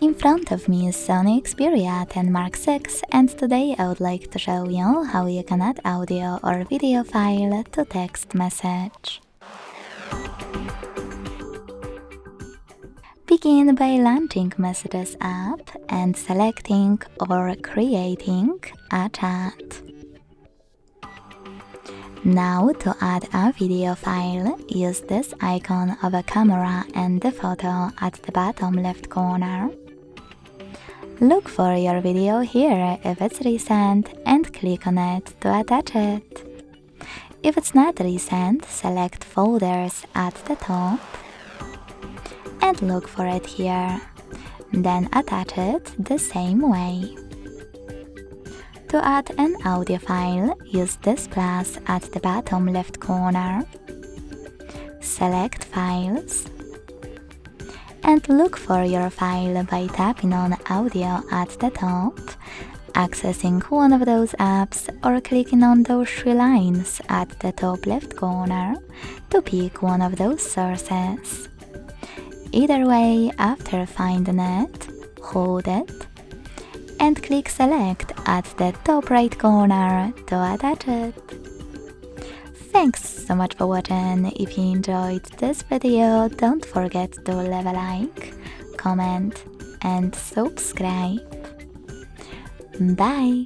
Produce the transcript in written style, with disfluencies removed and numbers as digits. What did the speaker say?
In front of me is Sony Xperia 10 Mark VI, and today I would like to show you how you can add audio or video file to text message. Begin by launching Messages app and selecting or creating a chat. Now to add a video file, use this icon of a camera and the photo at the bottom left corner. Look for your video here if it's recent and click on it to attach it. If it's not recent, select Folders at the top and look for it here. Then attach it the same way. To add an audio file, use this plus at the bottom left corner. Select Files and look for your file by tapping on Audio at the top, accessing one of those apps or clicking on those three lines at the top left corner to pick one of those sources. Either way, after finding it, hold it and click Select at the top right corner to attach it. Thanks so much for watching. If you enjoyed this video, don't forget to leave a like, comment and subscribe. Bye!